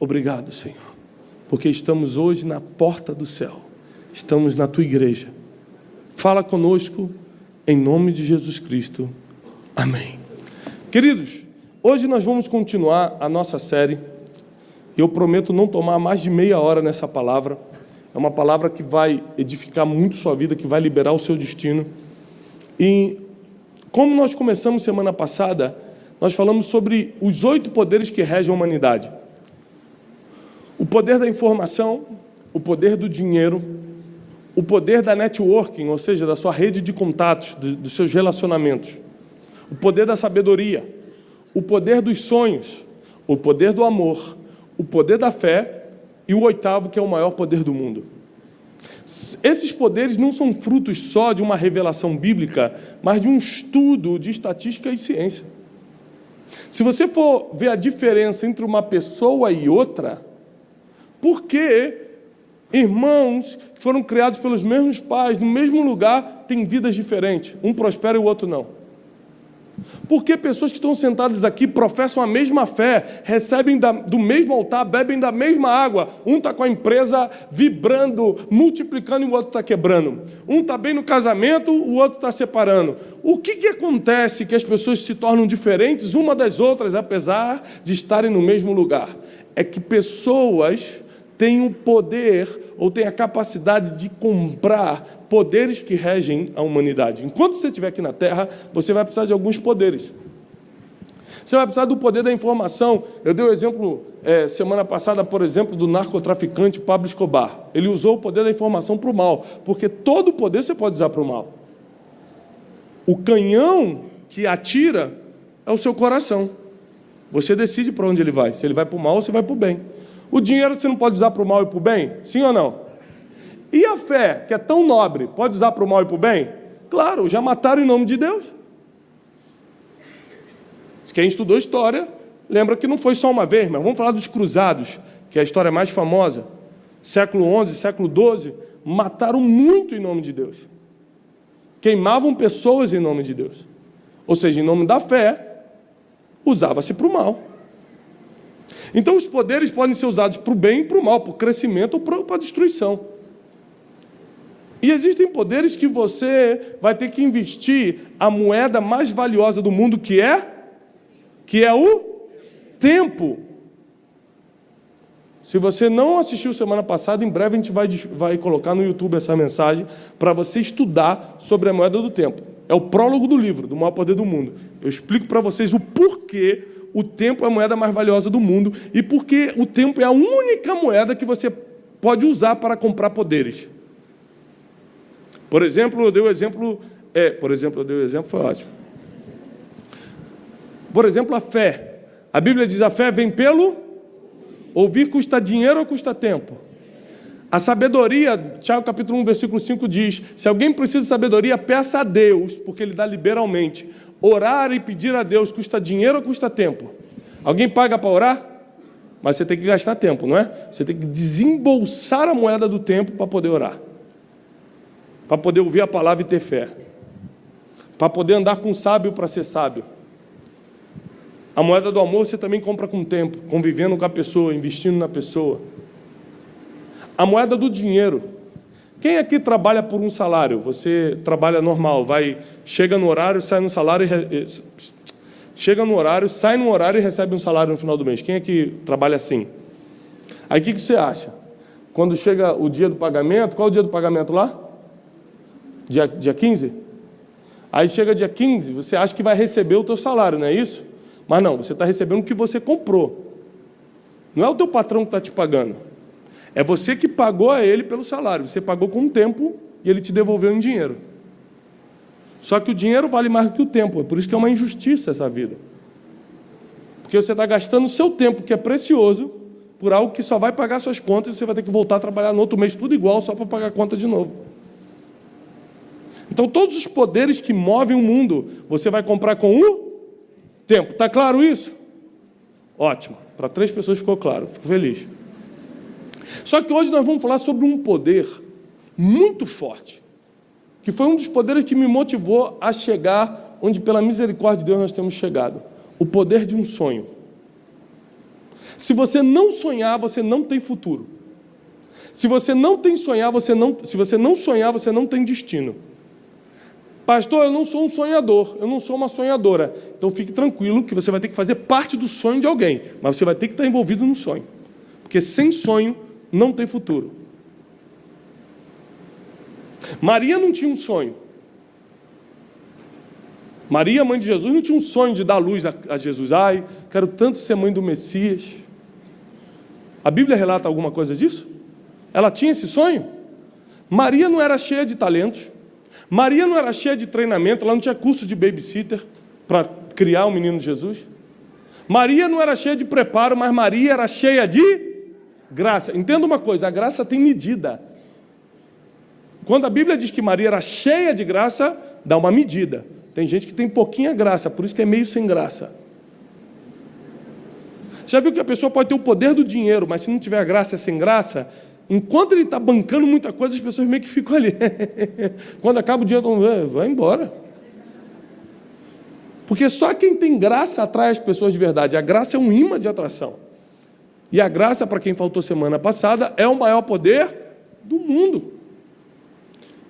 Obrigado, Senhor, porque estamos hoje na porta do céu, estamos na Tua igreja. Fala conosco, em nome de Jesus Cristo. Amém. Queridos, hoje nós vamos continuar a nossa série. Eu prometo não tomar mais de meia hora nessa palavra. É uma palavra que vai edificar muito sua vida, que vai liberar o seu destino. E como nós começamos semana passada, nós falamos sobre os 8 poderes que regem a humanidade. O poder da informação, o poder do dinheiro, o poder da networking, ou seja, da sua rede de contatos, dos seus relacionamentos, o poder da sabedoria, o poder dos sonhos, o poder do amor, o poder da fé e o 8º, que é o maior poder do mundo. Esses poderes não são frutos só de uma revelação bíblica, mas de um estudo de estatística e ciência. Se você for ver a diferença entre uma pessoa e outra, por que irmãos que foram criados pelos mesmos pais, no mesmo lugar, têm vidas diferentes? Um prospera e o outro não. Por que pessoas que estão sentadas aqui professam a mesma fé, recebem do mesmo altar, bebem da mesma água? Um está com a empresa vibrando, multiplicando, e o outro está quebrando. Um está bem no casamento, o outro está separando. O que acontece que as pessoas se tornam diferentes uma das outras, apesar de estarem no mesmo lugar? É que pessoas têm o poder ou têm a capacidade de comprar poderes que regem a humanidade. Enquanto você estiver aqui na Terra, você vai precisar de alguns poderes. Você vai precisar do poder da informação. Eu dei o exemplo, semana passada, por exemplo, do narcotraficante Pablo Escobar. Ele usou o poder da informação para o mal, porque todo o poder você pode usar para o mal. O canhão que atira é o seu coração. Você decide para onde ele vai, se ele vai para o mal ou se vai para o bem. O dinheiro você não pode usar para o mal e para o bem? Sim ou não? E a fé, que é tão nobre, pode usar para o mal e para o bem? Claro, já mataram em nome de Deus. Quem estudou história, lembra que não foi só uma vez, mas vamos falar dos cruzados, que é a história mais famosa. Século XI, século XII, mataram muito em nome de Deus. Queimavam pessoas em nome de Deus. Ou seja, em nome da fé, usava-se para o mal. Então, os poderes podem ser usados para o bem e para o mal, para o crescimento ou para a destruição. E existem poderes que você vai ter que investir a moeda mais valiosa do mundo, que é o tempo. Se você não assistiu semana passada, em breve a gente vai colocar no YouTube essa mensagem para você estudar sobre a moeda do tempo. É o prólogo do livro, do maior poder do mundo. Eu explico para vocês o porquê o tempo é a moeda mais valiosa do mundo e porque o tempo é a única moeda que você pode usar para comprar poderes. Por exemplo, eu dei o exemplo... foi ótimo. Por exemplo, a fé. A Bíblia diz, a fé vem pelo... Ouvir custa dinheiro ou custa tempo? A sabedoria, Tiago capítulo 1, versículo 5 diz, se alguém precisa de sabedoria, peça a Deus, porque Ele dá liberalmente. Orar e pedir a Deus custa dinheiro ou custa tempo? Alguém paga para orar? Mas você tem que gastar tempo, não é? Você tem que desembolsar a moeda do tempo para poder orar. Para poder ouvir a palavra e ter fé. Para poder andar com sábio para ser sábio. A moeda do amor você também compra com tempo, convivendo com a pessoa, investindo na pessoa. A moeda do dinheiro. Quem aqui trabalha por um salário? Você trabalha normal, chega no horário, sai no salário, chega no horário, sai no horário e recebe um salário no final do mês. Quem aqui trabalha assim? Aí o que você acha? Quando chega o dia do pagamento, qual é o dia do pagamento lá? Dia 15? Aí chega dia 15, você acha que vai receber o teu salário, não é isso? Mas não, você está recebendo o que você comprou. Não é o teu patrão que está te pagando. É você que pagou a ele pelo salário. Você pagou com o tempo e ele te devolveu em dinheiro. Só que o dinheiro vale mais do que o tempo. É por isso que é uma injustiça essa vida. Porque você está gastando o seu tempo, que é precioso, por algo que só vai pagar suas contas e você vai ter que voltar a trabalhar no outro mês, tudo igual, só para pagar a conta de novo. Então, todos os poderes que movem o mundo, você vai comprar com o tempo. Está claro isso? Ótimo. Para 3 pessoas ficou claro. Fico feliz. Só que hoje nós vamos falar sobre um poder muito forte, que foi um dos poderes que me motivou a chegar onde, pela misericórdia de Deus, nós temos chegado. O poder de um sonho. Se você não sonhar, você não tem futuro. Se você não sonhar, você não tem destino. Pastor, eu não sou um sonhador, eu não sou uma sonhadora. Então fique tranquilo que você vai ter que fazer parte do sonho de alguém, mas você vai ter que estar envolvido no sonho. Porque sem sonho não tem futuro. Maria não tinha um sonho. Maria, mãe de Jesus, não tinha um sonho de dar luz a Jesus. Ai, quero tanto ser mãe do Messias. A Bíblia relata alguma coisa disso? Ela tinha esse sonho? Maria não era cheia de talentos. Maria não era cheia de treinamento. Ela não tinha curso de babysitter para criar o menino Jesus. Maria não era cheia de preparo, mas Maria era cheia de graça. Entenda uma coisa, a graça tem medida. Quando a Bíblia diz que Maria era cheia de graça, dá uma medida. Tem gente que tem pouquinha graça, por isso que é meio sem graça. Já viu que a pessoa pode ter o poder do dinheiro, mas se não tiver a graça, é sem graça? Enquanto ele está bancando muita coisa, as pessoas meio que ficam ali. Quando acaba o dinheiro, vai embora. Porque só quem tem graça atrai as pessoas de verdade. A graça é um imã de atração. E a graça, para quem faltou semana passada, é o maior poder do mundo.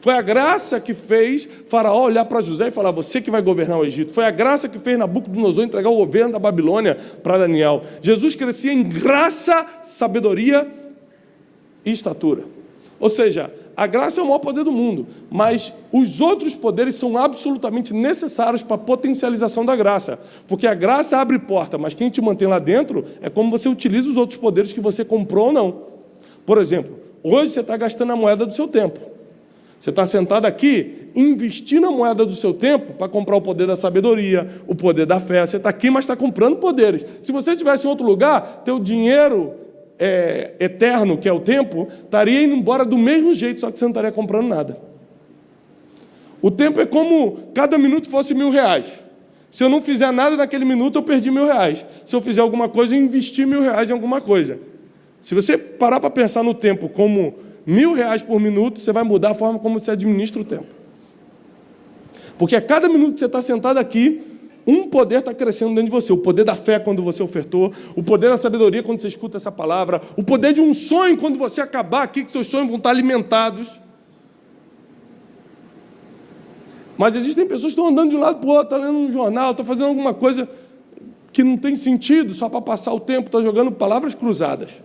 Foi a graça que fez Faraó olhar para José e falar, você que vai governar o Egito. Foi a graça que fez Nabucodonosor entregar o governo da Babilônia para Daniel. Jesus crescia em graça, sabedoria e estatura. Ou seja, a graça é o maior poder do mundo, mas os outros poderes são absolutamente necessários para a potencialização da graça. Porque a graça abre porta, mas quem te mantém lá dentro é como você utiliza os outros poderes que você comprou ou não. Por exemplo, hoje você está gastando a moeda do seu tempo. Você está sentado aqui, investindo a moeda do seu tempo para comprar o poder da sabedoria, o poder da fé. Você está aqui, mas está comprando poderes. Se você estivesse em outro lugar, teu dinheiro eterno, que é o tempo, estaria indo embora do mesmo jeito, só que você não estaria comprando nada. O tempo é como cada minuto fosse R$1.000. Se eu não fizer nada naquele minuto, eu perdi R$1.000. Se eu fizer alguma coisa, eu investi R$1.000 em alguma coisa. Se você parar para pensar no tempo como R$1.000 por minuto, você vai mudar a forma como você administra o tempo. Porque a cada minuto que você está sentado aqui, um poder está crescendo dentro de você. O poder da fé quando você ofertou, o poder da sabedoria quando você escuta essa palavra, o poder de um sonho quando você acabar aqui, que seus sonhos vão estar alimentados. Mas existem pessoas que estão andando de um lado para o outro, estão lendo um jornal, estão fazendo alguma coisa que não tem sentido, só para passar o tempo, estão jogando palavras cruzadas.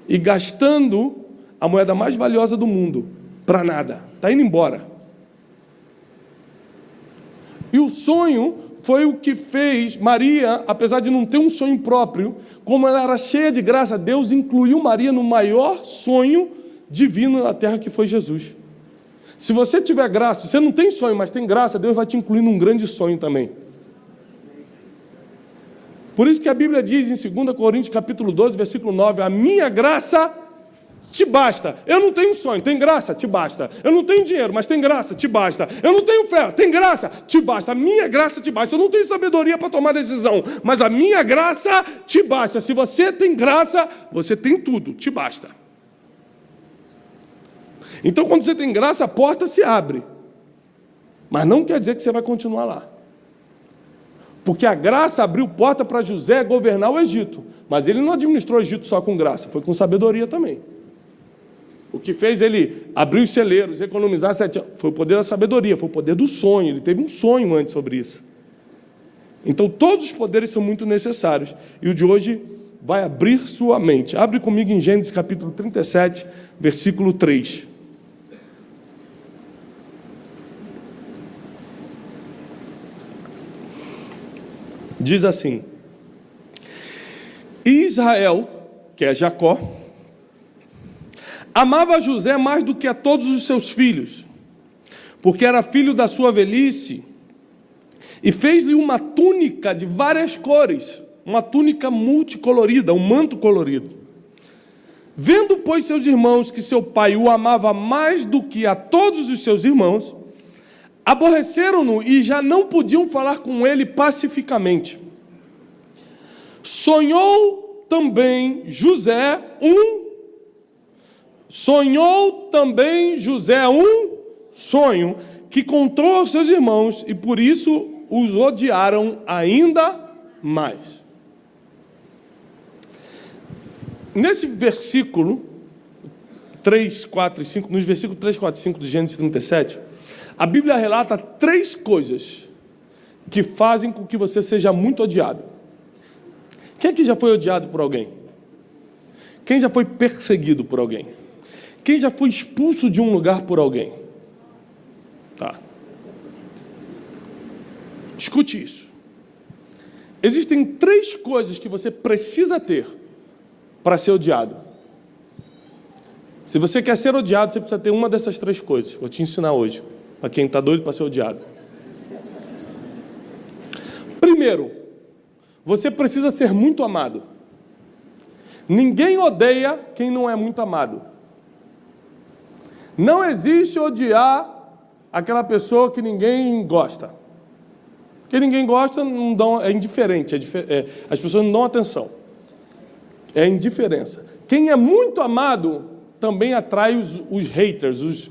E gastando a moeda mais valiosa do mundo para nada. Está indo embora. E o sonho foi o que fez Maria, apesar de não ter um sonho próprio, como ela era cheia de graça, Deus incluiu Maria no maior sonho divino na terra, que foi Jesus. Se você tiver graça, você não tem sonho, mas tem graça, Deus vai te incluir num grande sonho também. Por isso que a Bíblia diz em 2 Coríntios capítulo 12, versículo 9, a minha graça te basta. Eu não tenho sonho, tem graça, te basta. Eu não tenho dinheiro, mas tem graça, te basta. Eu não tenho fé, tem graça, te basta. A minha graça te basta. Eu não tenho sabedoria para tomar decisão, mas a minha graça te basta. Se você tem graça, você tem tudo, te basta. Então, quando você tem graça, a porta se abre. Mas não quer dizer que você vai continuar lá. Porque a graça abriu porta para José governar o Egito. Mas ele não administrou o Egito só com graça, foi com sabedoria também. O que fez ele abrir os celeiros, economizar 7 anos, foi o poder da sabedoria, foi o poder do sonho. Ele teve um sonho antes sobre isso. Então, todos os poderes são muito necessários. E o de hoje vai abrir sua mente. Abre comigo em Gênesis capítulo 37, versículo 3. Diz assim: Israel, que é Jacó, amava José mais do que a todos os seus filhos, porque era filho da sua velhice, e fez-lhe uma túnica de várias cores, uma túnica multicolorida, um manto colorido. Vendo, pois, seus irmãos que seu pai o amava mais do que a todos os seus irmãos, aborreceram-no e já não podiam falar com ele pacificamente. Sonhou também José um sonho que contou aos seus irmãos e por isso os odiaram ainda mais. Nesse versículo 3, 4 e 5, nos versículos 3, 4 e 5 de Gênesis 37, a Bíblia relata 3 coisas que fazem com que você seja muito odiado. Quem aqui já foi odiado por alguém? Quem já foi perseguido por alguém? Quem já foi expulso de um lugar por alguém? Tá. Escute isso. Existem 3 coisas que você precisa ter para ser odiado. Se você quer ser odiado, você precisa ter uma dessas 3 coisas. Vou te ensinar hoje, para quem está doido para ser odiado. Primeiro, você precisa ser muito amado. Ninguém odeia quem não é muito amado. Não existe odiar aquela pessoa que ninguém gosta. Quem ninguém gosta não dão, é indiferente, as pessoas não dão atenção. É indiferença. Quem é muito amado também atrai os haters,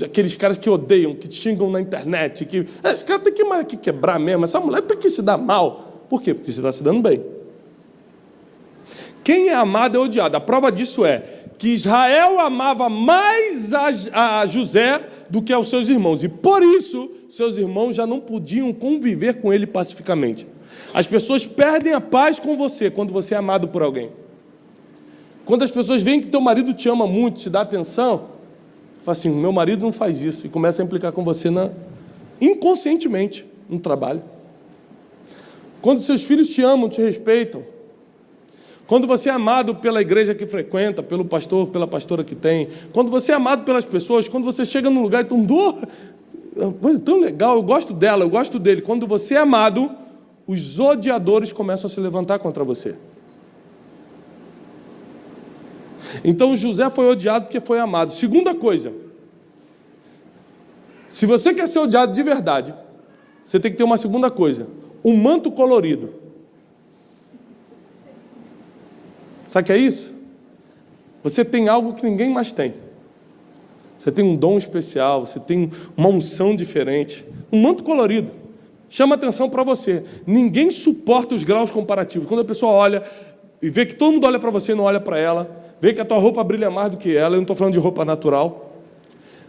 aqueles caras que odeiam, que te xingam na internet, que esse cara tem que quebrar mesmo, essa mulher tem que se dar mal. Por quê? Porque você está se dando bem. Quem é amado é odiado. A prova disso é que Israel amava mais a José do que aos seus irmãos. E por isso, seus irmãos já não podiam conviver com ele pacificamente. As pessoas perdem a paz com você quando você é amado por alguém. Quando as pessoas veem que teu marido te ama muito, te dá atenção, fala assim, meu marido não faz isso. E começa a implicar com você inconscientemente no trabalho. Quando seus filhos te amam, te respeitam. Quando você é amado pela igreja que frequenta, pelo pastor, pela pastora que tem. Quando você é amado pelas pessoas, quando você chega num lugar e coisa tão legal, eu gosto dela, eu gosto dele. Quando você é amado, os odiadores começam a se levantar contra você. Então José foi odiado porque foi amado. Segunda coisa, se você quer ser odiado de verdade, você tem que ter uma segunda coisa, um manto colorido. Sabe o que é isso? Você tem algo que ninguém mais tem. Você tem um dom especial, você tem uma unção diferente. Um manto colorido. Chama atenção para você. Ninguém suporta os graus comparativos. Quando a pessoa olha e vê que todo mundo olha para você e não olha para ela, vê que a tua roupa brilha mais do que ela, eu não estou falando de roupa natural.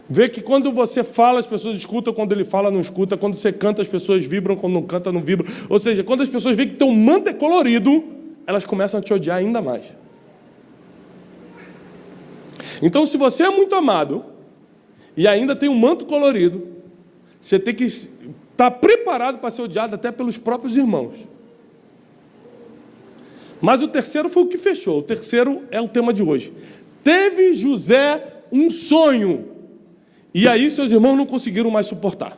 Vê que quando você fala, as pessoas escutam, quando ele fala, não escuta. Quando você canta, as pessoas vibram, quando não canta, não vibram. Ou seja, quando as pessoas veem que teu manto é colorido, elas começam a te odiar ainda mais. Então, se você é muito amado e ainda tem um manto colorido, você tem que estar preparado para ser odiado até pelos próprios irmãos. Mas o terceiro foi o que fechou. O terceiro é o tema de hoje. Teve José um sonho, e aí seus irmãos não conseguiram mais suportar.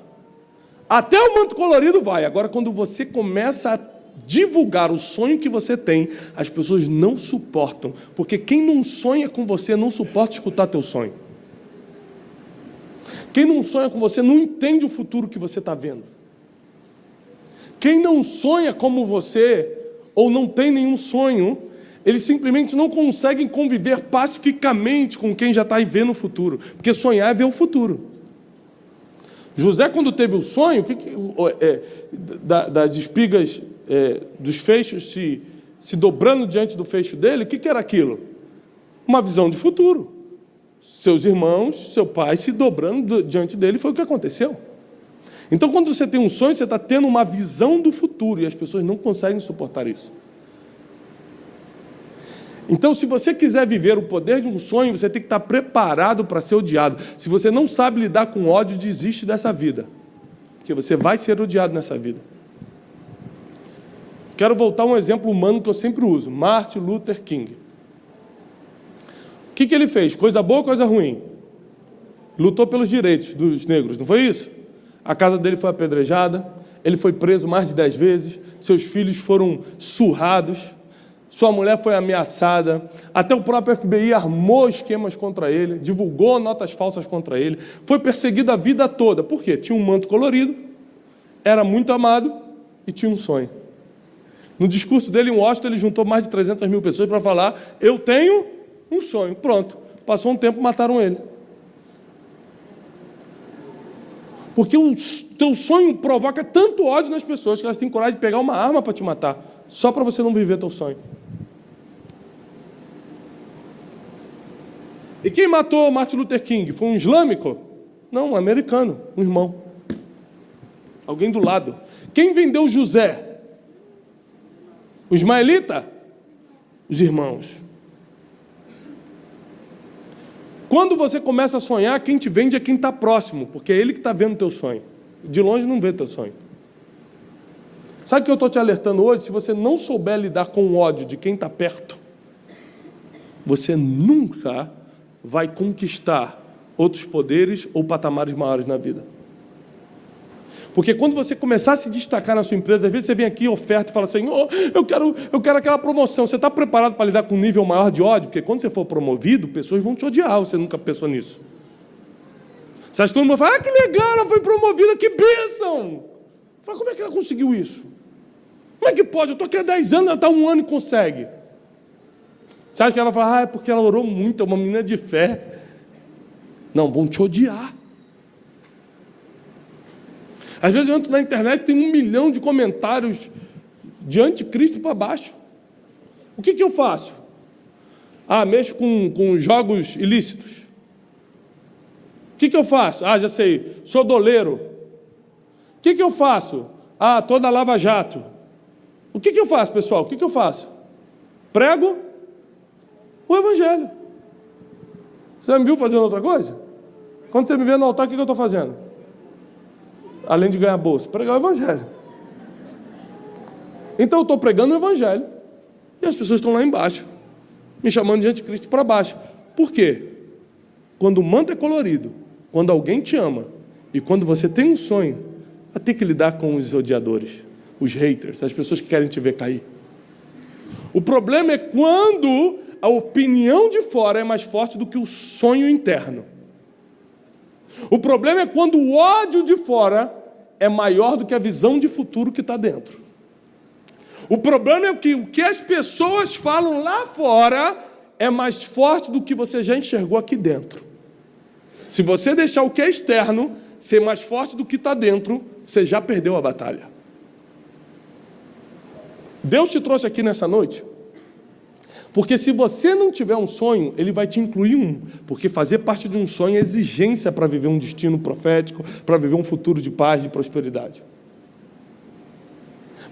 Até o manto colorido vai. Agora, quando você começa a divulgar o sonho que você tem, as pessoas não suportam, porque quem não sonha com você não suporta escutar teu sonho. Quem não sonha com você não entende o futuro que você está vendo. Quem não sonha como você, ou não tem nenhum sonho, eles simplesmente não conseguem conviver pacificamente com quem já está vendo o futuro, porque sonhar é ver o futuro. José, quando teve o sonho, das espigas dos feixes se dobrando diante do feixe dele, o que era aquilo? Uma visão de futuro. Seus irmãos, seu pai se dobrando diante dele, foi o que aconteceu. Então, quando você tem um sonho, você está tendo uma visão do futuro, e as pessoas não conseguem suportar isso. Então, se você quiser viver o poder de um sonho, você tem que estar preparado para ser odiado. Se você não sabe lidar com ódio, desiste dessa vida, porque você vai ser odiado nessa vida. Quero voltar a um exemplo humano que eu sempre uso, Martin Luther King. O que ele fez? Coisa boa ou coisa ruim? Lutou pelos direitos dos negros, não foi isso? A casa dele foi apedrejada, ele foi preso mais de 10 vezes, seus filhos foram surrados, sua mulher foi ameaçada, até o próprio FBI armou esquemas contra ele, divulgou notas falsas contra ele, foi perseguido a vida toda. Por quê? Tinha um manto colorido, era muito amado e tinha um sonho. No discurso dele em Washington, ele juntou mais de 300 mil pessoas para falar, eu tenho um sonho. Pronto. Passou um tempo, mataram ele. Porque o teu sonho provoca tanto ódio nas pessoas que elas têm coragem de pegar uma arma para te matar, só para você não viver teu sonho. E quem matou Martin Luther King? Foi um islâmico? Não, um americano, um irmão. Alguém do lado. Quem vendeu José? O ismaelita? Os irmãos. Quando você começa a sonhar, quem te vende é quem está próximo, porque é ele que está vendo o teu sonho. De longe não vê o teu sonho. Sabe o que eu estou te alertando hoje? Se você não souber lidar com o ódio de quem está perto, você nunca vai conquistar outros poderes ou patamares maiores na vida. Porque quando você começar a se destacar na sua empresa, às vezes você vem aqui, oferta e fala assim, eu quero aquela promoção. Você está preparado para lidar com um nível maior de ódio? Porque quando você for promovido, pessoas vão te odiar, você nunca pensou nisso. Você acha que todo mundo fala, que legal, ela foi promovida, que bênção! Fala, como é que ela conseguiu isso? Como é que pode? Eu estou aqui há 10 anos, ela está 1 ano e consegue. Você acha que ela fala, é porque ela orou muito, é uma menina de fé. Não, vão te odiar. Às vezes eu entro na internet e tem 1 milhão de comentários de anticristo para baixo. O que eu faço? Mexo com jogos ilícitos. O que eu faço? Já sei, sou doleiro. O que eu faço? Toda lava-jato. O que eu faço, pessoal? O que eu faço? Prego o evangelho. Você já me viu fazendo outra coisa? Quando você me vê no altar, o que eu estou fazendo? Além de ganhar bolsa, pregar o evangelho. Então eu estou pregando o evangelho e as pessoas estão lá embaixo, me chamando de anticristo para baixo. Por quê? Quando o manto é colorido, quando alguém te ama e quando você tem um sonho, vai ter que lidar com os odiadores, os haters, as pessoas que querem te ver cair. O problema é quando a opinião de fora é mais forte do que o sonho interno. O problema é quando o ódio de fora é maior do que a visão de futuro que está dentro. O problema é que o que as pessoas falam lá fora é mais forte do que você já enxergou aqui dentro. Se você deixar o que é externo ser mais forte do que está dentro, você já perdeu a batalha. Deus te trouxe aqui nessa noite porque se você não tiver um sonho, Ele vai te incluir um. Porque fazer parte de um sonho é exigência para viver um destino profético, para viver um futuro de paz, de prosperidade.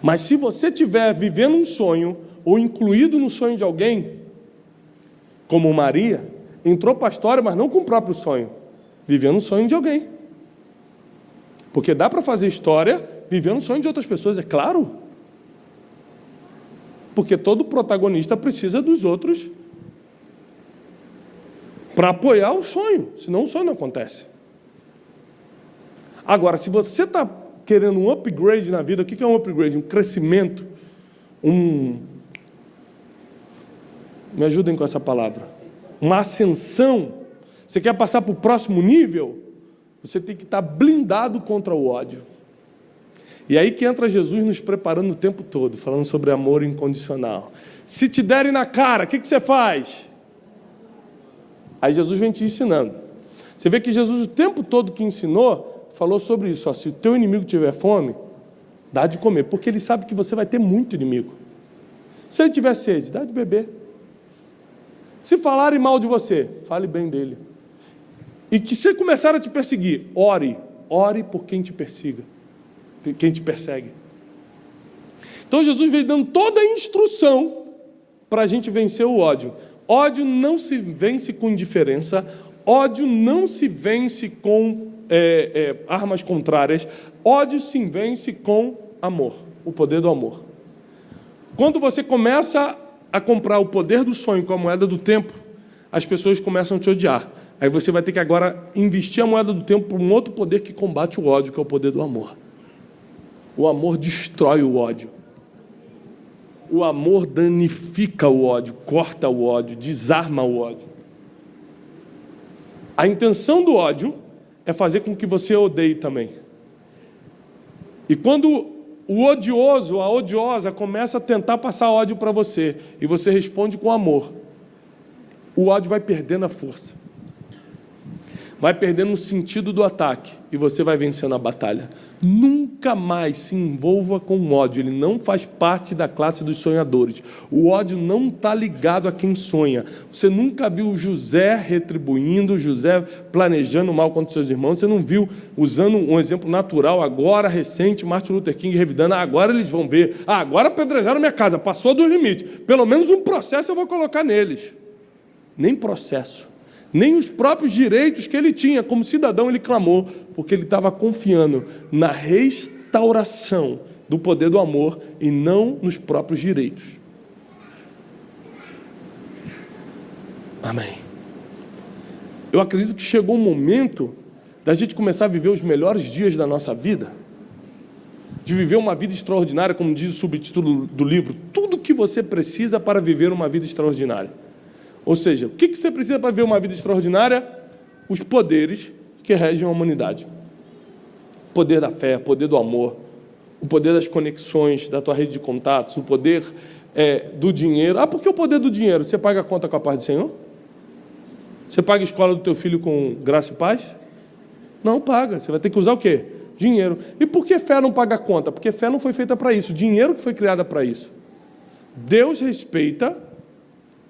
Mas se você estiver vivendo um sonho, ou incluído no sonho de alguém, como Maria, entrou para a história, mas não com o próprio sonho, vivendo um sonho de alguém. Porque dá para fazer história vivendo um sonho de outras pessoas, é claro. Porque todo protagonista precisa dos outros para apoiar o sonho, senão o sonho não acontece. Agora, se você está querendo um upgrade na vida, o que é um upgrade? Um crescimento, me ajudem com essa palavra, uma ascensão. Você quer passar para o próximo nível? Você tem que estar blindado contra o ódio. E aí que entra Jesus nos preparando o tempo todo, falando sobre amor incondicional. Se te derem na cara, o que você faz? Aí Jesus vem te ensinando. Você vê que Jesus o tempo todo que ensinou, falou sobre isso. Se o teu inimigo tiver fome, dá de comer, porque ele sabe que você vai ter muito inimigo. Se ele tiver sede, dá de beber. Se falarem mal de você, fale bem dele. E que se começar a te perseguir, ore por quem te persiga. Quem te persegue. Então Jesus veio dando toda a instrução para a gente vencer o ódio. Ódio não se vence com indiferença, ódio não se vence com armas contrárias, ódio se vence com amor, o poder do amor. Quando você começa a comprar o poder do sonho com a moeda do tempo, as pessoas começam a te odiar. Aí você vai ter que agora investir a moeda do tempo para um outro poder que combate o ódio, que é o poder do amor. O amor destrói o ódio. O amor danifica o ódio, corta o ódio, desarma o ódio. A intenção do ódio é fazer com que você odeie também. E quando o odioso, a odiosa, começa a tentar passar ódio para você, e você responde com amor, o ódio vai perdendo a força. vai perdendo o sentido do ataque e você vai vencendo a batalha. Nunca mais se envolva com o ódio, ele não faz parte da classe dos sonhadores. O ódio não está ligado a quem sonha. Você nunca viu José retribuindo, José planejando mal contra seus irmãos, você não viu, usando um exemplo natural, agora, recente, Martin Luther King revidando, agora eles vão ver, agora apedrejaram minha casa, passou dos limites, pelo menos um processo eu vou colocar neles. Nem processo. Nem os próprios direitos que ele tinha como cidadão ele clamou, porque ele estava confiando na restauração do poder do amor e não nos próprios direitos. Amém. Eu acredito que chegou o momento da gente começar a viver os melhores dias da nossa vida, de viver uma vida extraordinária, como diz o subtítulo do livro, tudo que você precisa para viver uma vida extraordinária. Ou seja, o que você precisa para viver uma vida extraordinária? Os poderes que regem a humanidade. O poder da fé, o poder do amor, o poder das conexões, da tua rede de contatos, o poder do dinheiro. Ah, por que o poder do dinheiro? Você paga a conta com a paz do Senhor? Você paga a escola do teu filho com graça e paz? Não paga. Você vai ter que usar o quê? Dinheiro. E por que fé não paga a conta? Porque fé não foi feita para isso. Dinheiro que foi criada para isso. Deus respeita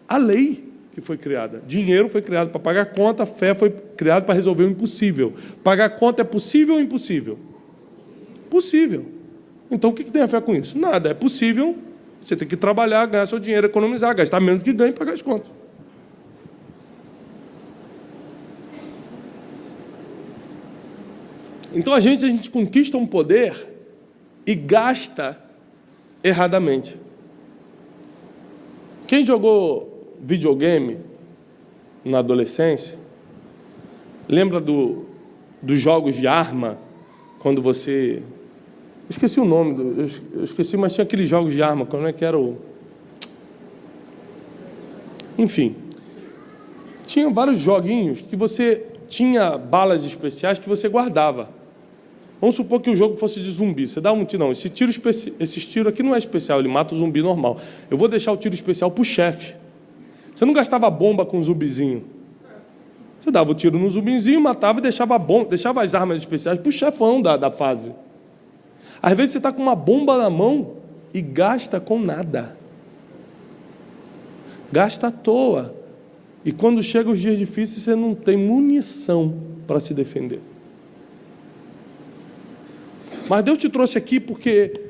a lei que foi criada. Dinheiro foi criado para pagar conta, a fé foi criada para resolver o impossível. Pagar conta é possível ou impossível? Possível. Então, o que tem a fé com isso? Nada. É possível, você tem que trabalhar, ganhar seu dinheiro, economizar, gastar menos do que ganha e pagar as contas. Então, a gente conquista um poder e gasta erradamente. Quem jogou videogame na adolescência, lembra dos jogos de arma, quando você... Eu esqueci o nome, eu esqueci, mas tinha aqueles jogos de arma, como é que era o... Enfim, tinha vários joguinhos que você tinha balas especiais que você guardava. Vamos supor que o jogo fosse de zumbi. Você dá um tiro, não, esse tiro aqui não é especial, ele mata o zumbi normal. Eu vou deixar o tiro especial para o chefe. Você não gastava bomba com zumbizinho. Você dava o tiro no zumbizinho, matava e deixava as armas especiais para o chefão da fase. Às vezes você está com uma bomba na mão e gasta com nada. Gasta à toa. E quando chegam os dias difíceis, você não tem munição para se defender. Mas Deus te trouxe aqui porque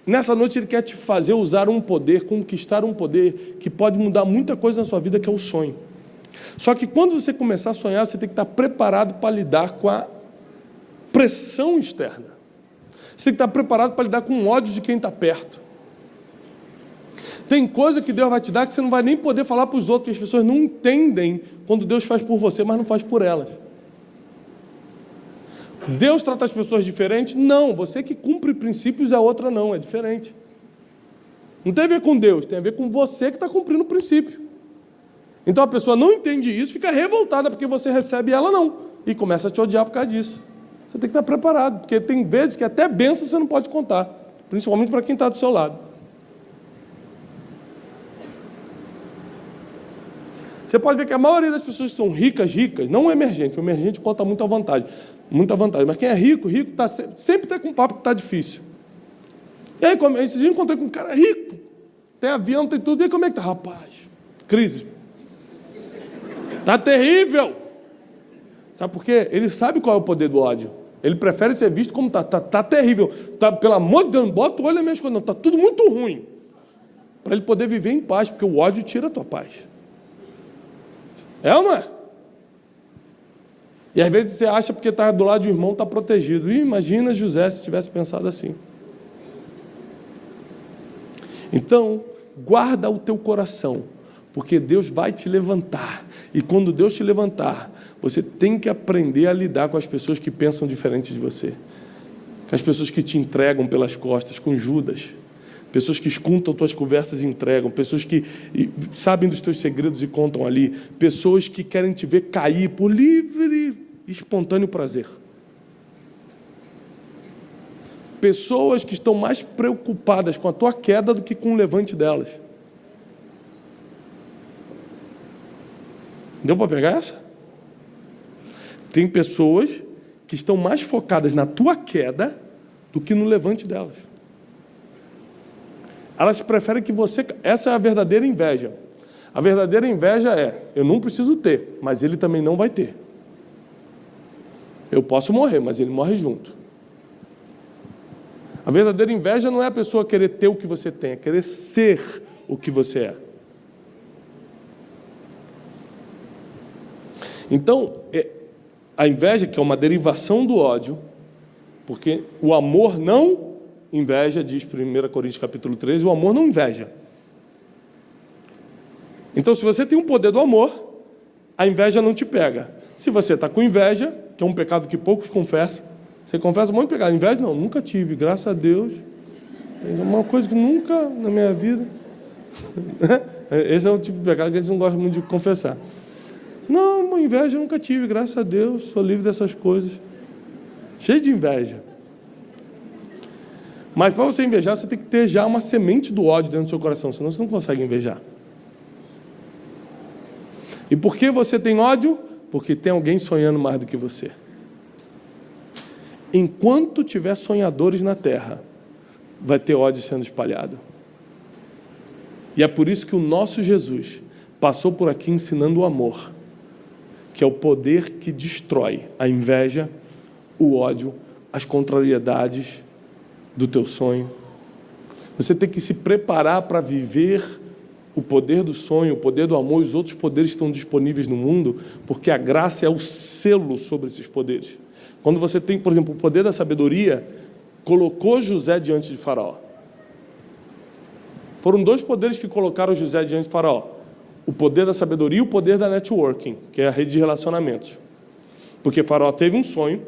nessa noite Ele quer te fazer usar um poder, conquistar um poder que pode mudar muita coisa na sua vida, que é o sonho. Só que quando você começar a sonhar, você tem que estar preparado para lidar com a pressão externa. Você tem que estar preparado para lidar com o ódio de quem está perto. Tem coisa que Deus vai te dar que você não vai nem poder falar para os outros, que as pessoas não entendem quando Deus faz por você, mas não faz por elas. Deus trata as pessoas diferente? Não, você que cumpre princípios e a outra não, é diferente. Não tem a ver com Deus, tem a ver com você que está cumprindo o princípio. Então a pessoa não entende isso, fica revoltada porque você recebe e ela não, e começa a te odiar por causa disso. Você tem que estar preparado, porque tem vezes que até bênção você não pode contar, principalmente para quem está do seu lado. Você pode ver que a maioria das pessoas que são ricas, não o emergente conta muita vantagem, mas quem é rico sempre está com um papo que está difícil. E aí, esses dias eu encontrei com um cara rico, tem avião, tem tudo, e aí como é que está? Rapaz, crise. Está terrível. Sabe por quê? Ele sabe qual é o poder do ódio. Ele prefere ser visto como está terrível. Pelo amor de Deus, bota o olho nas minhas coisas, não, está tudo muito ruim. Para ele poder viver em paz, porque o ódio tira a tua paz. É ou não é? E às vezes você acha porque está do lado de um irmão, está protegido. E imagina José se tivesse pensado assim. Então, guarda o teu coração, porque Deus vai te levantar. E quando Deus te levantar, você tem que aprender a lidar com as pessoas que pensam diferente de você. Com as pessoas que te entregam pelas costas, com Judas. Pessoas que escutam tuas conversas e entregam. Pessoas que sabem dos teus segredos e contam ali. Pessoas que querem te ver cair por livre e espontâneo prazer. Pessoas que estão mais preocupadas com a tua queda do que com o levante delas. Deu para pegar essa? Tem pessoas que estão mais focadas na tua queda do que no levante delas. Elas preferem que você... Essa é a verdadeira inveja. A verdadeira inveja é: eu não preciso ter, mas ele também não vai ter. Eu posso morrer, mas ele morre junto. A verdadeira inveja não é a pessoa querer ter o que você tem, é querer ser o que você é. Então, a inveja, que é uma derivação do ódio, porque o amor não inveja, diz 1 Coríntios capítulo 13, o amor não inveja. Então, se você tem o poder do amor, a inveja não te pega. Se você está com inveja, que é um pecado que poucos confessam, você confessa um monte de pecado. Inveja não, nunca tive, graças a Deus. É uma coisa que nunca na minha vida. Esse é o tipo de pecado que a gente não gosta muito de confessar. Não, uma inveja eu nunca tive, graças a Deus, sou livre dessas coisas. Cheio de inveja. Mas para você invejar, você tem que ter já uma semente do ódio dentro do seu coração, senão você não consegue invejar. E por que você tem ódio? Porque tem alguém sonhando mais do que você. Enquanto tiver sonhadores na terra, vai ter ódio sendo espalhado. E é por isso que o nosso Jesus passou por aqui ensinando o amor, que é o poder que destrói a inveja, o ódio, as contrariedades do teu sonho. Você tem que se preparar para viver o poder do sonho, o poder do amor, e os outros poderes estão disponíveis no mundo, porque a graça é o selo sobre esses poderes. Quando você tem, por exemplo, o poder da sabedoria, colocou José diante de Faraó. Foram dois poderes que colocaram José diante de Faraó: o poder da sabedoria e o poder da networking, que é a rede de relacionamentos. Porque Faraó teve um sonho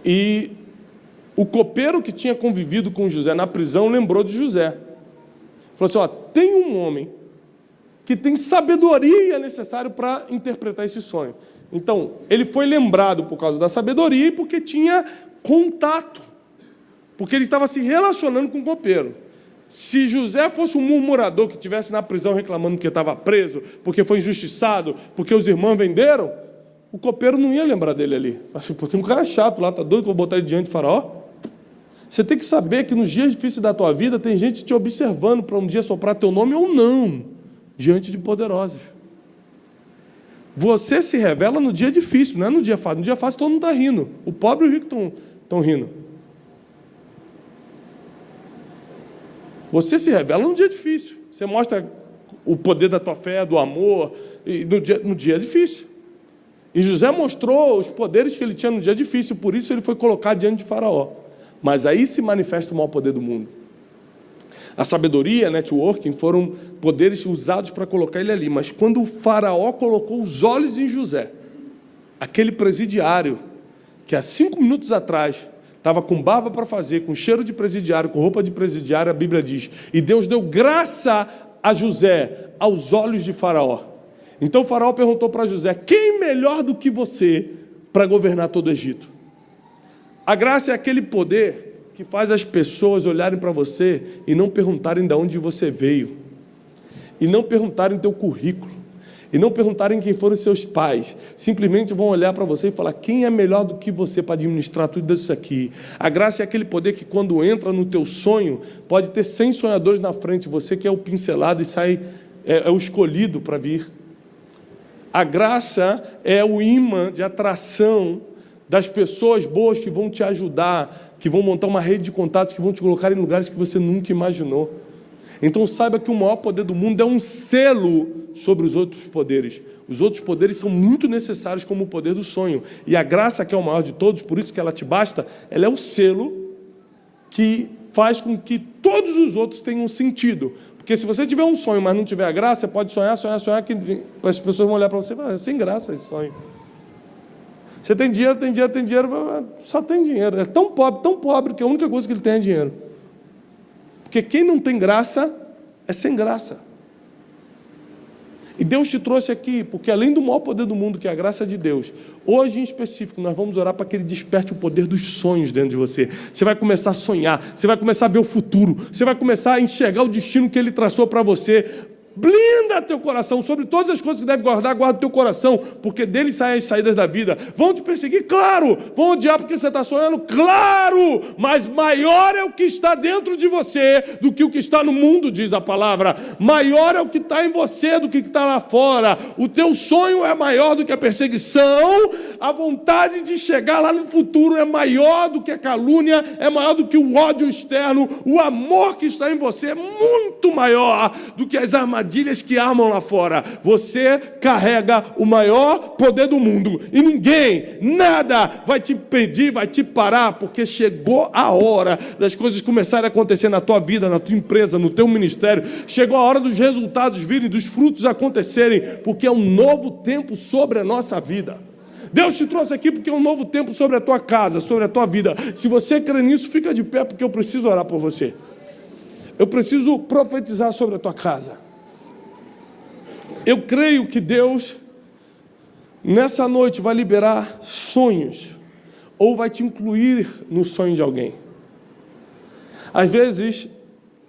e o copeiro que tinha convivido com José na prisão lembrou de José. Falou assim: ó, tem um homem que tem sabedoria necessária para interpretar esse sonho. Então, ele foi lembrado por causa da sabedoria e porque tinha contato, porque ele estava se relacionando com o copeiro. Se José fosse um murmurador que estivesse na prisão reclamando que estava preso, porque foi injustiçado, porque os irmãos venderam, o copeiro não ia lembrar dele ali. Assim, pô, tem um cara chato lá, tá doido que eu vou botar ele diante de Faraó? Você tem que saber que nos dias difíceis da tua vida tem gente te observando para um dia soprar teu nome ou não, diante de poderosos. Você se revela no dia difícil, não é no dia fácil. No dia fácil todo mundo está rindo. O pobre e o rico estão rindo. Você se revela no dia difícil. Você mostra o poder da tua fé, do amor, e no dia difícil. E José mostrou os poderes que ele tinha no dia difícil, por isso ele foi colocado diante de Faraó. Mas aí se manifesta o maior poder do mundo. A sabedoria, a networking, foram poderes usados para colocar ele ali. Mas quando o Faraó colocou os olhos em José, aquele presidiário que há 5 minutos atrás estava com barba para fazer, com cheiro de presidiário, com roupa de presidiário, a Bíblia diz: e Deus deu graça a José aos olhos de Faraó. Então o Faraó perguntou para José: quem melhor do que você para governar todo o Egito? A graça é aquele poder que faz as pessoas olharem para você e não perguntarem de onde você veio, e não perguntarem teu currículo, e não perguntarem quem foram seus pais. Simplesmente vão olhar para você e falar: quem é melhor do que você para administrar tudo isso aqui? A graça é aquele poder que, quando entra no teu sonho, pode ter 100 sonhadores na frente, você que é o pincelado e sai, é o escolhido para vir. A graça é o imã de atração das pessoas boas que vão te ajudar, que vão montar uma rede de contatos, que vão te colocar em lugares que você nunca imaginou. Então saiba que o maior poder do mundo é um selo sobre os outros poderes. Os outros poderes são muito necessários, como o poder do sonho. E a graça, que é o maior de todos, por isso que ela te basta, ela é o selo que faz com que todos os outros tenham sentido. Porque se você tiver um sonho, mas não tiver a graça, você pode sonhar, que as pessoas vão olhar para você e falar: é sem graça esse sonho. Você tem dinheiro, só tem dinheiro. É tão pobre, que a única coisa que ele tem é dinheiro. Porque quem não tem graça é sem graça. E Deus te trouxe aqui, porque além do maior poder do mundo, que é a graça de Deus, hoje em específico, nós vamos orar para que Ele desperte o poder dos sonhos dentro de você. Você vai começar a sonhar, você vai começar a ver o futuro, você vai começar a enxergar o destino que Ele traçou para você. Blinda teu coração sobre todas as coisas que deve guardar, guarda teu coração, porque dele saem as saídas da vida. Vão te perseguir? Claro. Vão odiar porque você está sonhando? Claro. Mas maior é o que está dentro de você do que o que está no mundo, diz a palavra. Maior é o que está em você do que está lá fora. O teu sonho é maior do que a perseguição. A vontade de chegar lá no futuro é maior do que a calúnia, é maior do que o ódio externo. O amor que está em você é muito maior do que as armadilhas que armam lá fora. Você carrega o maior poder do mundo e ninguém, nada vai te impedir, vai te parar, porque chegou a hora das coisas começarem a acontecer na tua vida, na tua empresa, no teu ministério. Chegou a hora dos resultados virem, dos frutos acontecerem, porque é um novo tempo sobre a nossa vida. Deus te trouxe aqui porque é um novo tempo sobre a tua casa, sobre a tua vida. Se você crê nisso, fica de pé, porque eu preciso orar por você. Eu preciso profetizar sobre a tua casa. Eu creio que Deus, nessa noite, vai liberar sonhos, ou vai te incluir no sonho de alguém. Às vezes,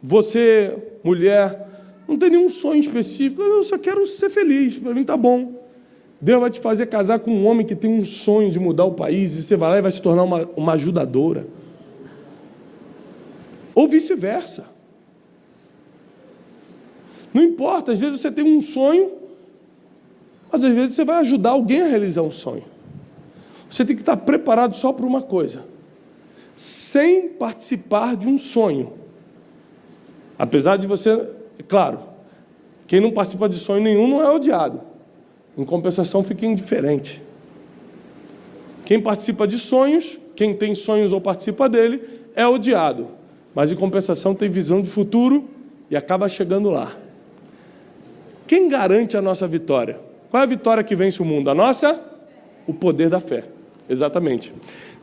você, mulher, não tem nenhum sonho específico. Eu só quero ser feliz, para mim está bom. Deus vai te fazer casar com um homem que tem um sonho de mudar o país, e você vai lá e vai se tornar uma ajudadora. Ou vice-versa. Não importa, às vezes você tem um sonho, mas às vezes você vai ajudar alguém a realizar um sonho. Você tem que estar preparado só para uma coisa: sem participar de um sonho. Apesar de você, claro, quem não participa de sonho nenhum não é odiado. Em compensação, fica indiferente. Quem participa de sonhos, quem tem sonhos ou participa dele, é odiado. Mas, em compensação, tem visão de futuro e acaba chegando lá. Quem garante a nossa vitória? Qual é a vitória que vence o mundo? A nossa? O poder da fé. Exatamente.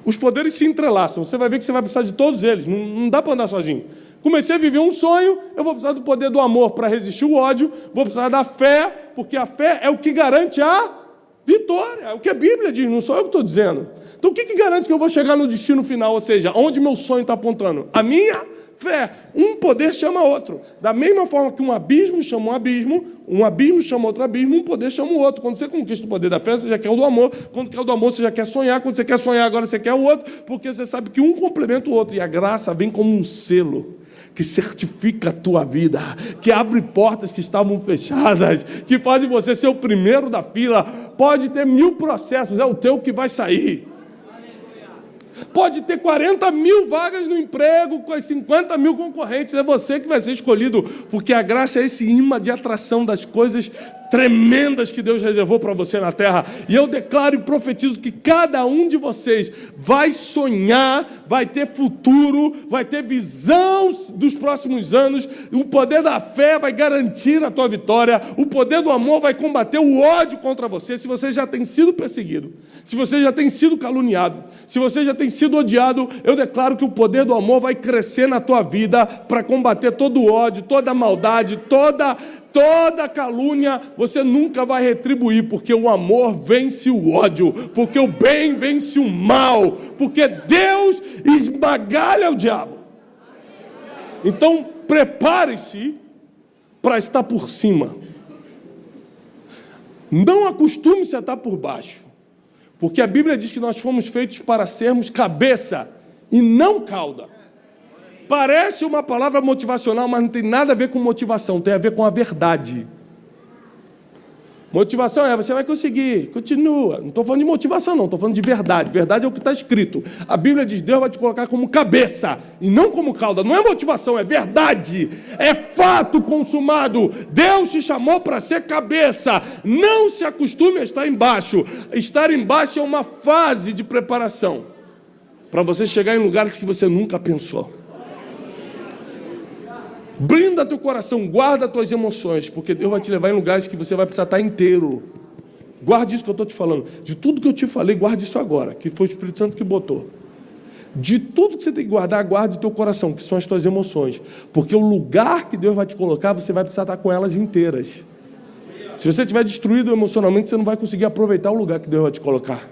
Os poderes se entrelaçam. Você vai ver que você vai precisar de todos eles. Não dá para andar sozinho. Comecei a viver um sonho, eu vou precisar do poder do amor para resistir o ódio, vou precisar da fé, porque a fé é o que garante a vitória. É o que a Bíblia diz, não sou eu que estou dizendo. Então o que garante que eu vou chegar no destino final? Ou seja, onde meu sonho está apontando? A minha fé. Um poder chama outro. Da mesma forma que um abismo chama um abismo chama outro abismo, um poder chama o outro. Quando você conquista o poder da fé, você já quer o do amor. Quando quer o do amor, você já quer sonhar. Quando você quer sonhar, agora você quer o outro, porque você sabe que um complementa o outro. E a graça vem como um selo que certifica a tua vida, que abre portas que estavam fechadas, que faz você ser o primeiro da fila. Pode ter 1000 processos, é o teu que vai sair. Pode ter 40.000 vagas no emprego, com as 50.000 concorrentes, é você que vai ser escolhido, porque a graça é esse imã de atração das coisas tremendas que Deus reservou para você na terra. E eu declaro e profetizo que cada um de vocês vai sonhar, vai ter futuro, vai ter visão dos próximos anos. O poder da fé vai garantir a tua vitória. O poder do amor vai combater o ódio contra você. Se você já tem sido perseguido, se você já tem sido caluniado, se você já tem sido odiado, eu declaro que o poder do amor vai crescer na tua vida para combater todo o ódio, toda a maldade, toda calúnia. Você nunca vai retribuir, porque o amor vence o ódio, porque o bem vence o mal, porque Deus esmagalha o diabo. Então, prepare-se para estar por cima. Não acostume-se a estar por baixo, porque a Bíblia diz que nós fomos feitos para sermos cabeça e não cauda. Parece uma palavra motivacional, mas não tem nada a ver com motivação, tem a ver com a verdade. Motivação é, você vai conseguir, continua. Não estou falando de motivação, não, estou falando de verdade. Verdade é o que está escrito. A Bíblia diz, Deus vai te colocar como cabeça e não como cauda. Não é motivação, é verdade. É fato consumado. Deus te chamou para ser cabeça. Não se acostume a estar embaixo. Estar embaixo é uma fase de preparação para você chegar em lugares que você nunca pensou. Blinda teu coração, guarda tuas emoções, porque Deus vai te levar em lugares que você vai precisar estar inteiro. Guarde isso que eu estou te falando. De tudo que eu te falei, guarde isso agora, que foi o Espírito Santo que botou. De tudo que você tem que guardar, guarde teu coração, que são as tuas emoções. Porque o lugar que Deus vai te colocar, você vai precisar estar com elas inteiras. Se você estiver destruído emocionalmente, você não vai conseguir aproveitar o lugar que Deus vai te colocar.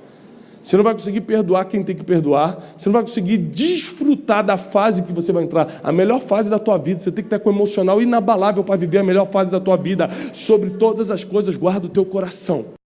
Você não vai conseguir perdoar quem tem que perdoar. Você não vai conseguir desfrutar da fase que você vai entrar. A melhor fase da tua vida. Você tem que estar com o emocional inabalável para viver a melhor fase da tua vida. Sobre todas as coisas, guarda o teu coração.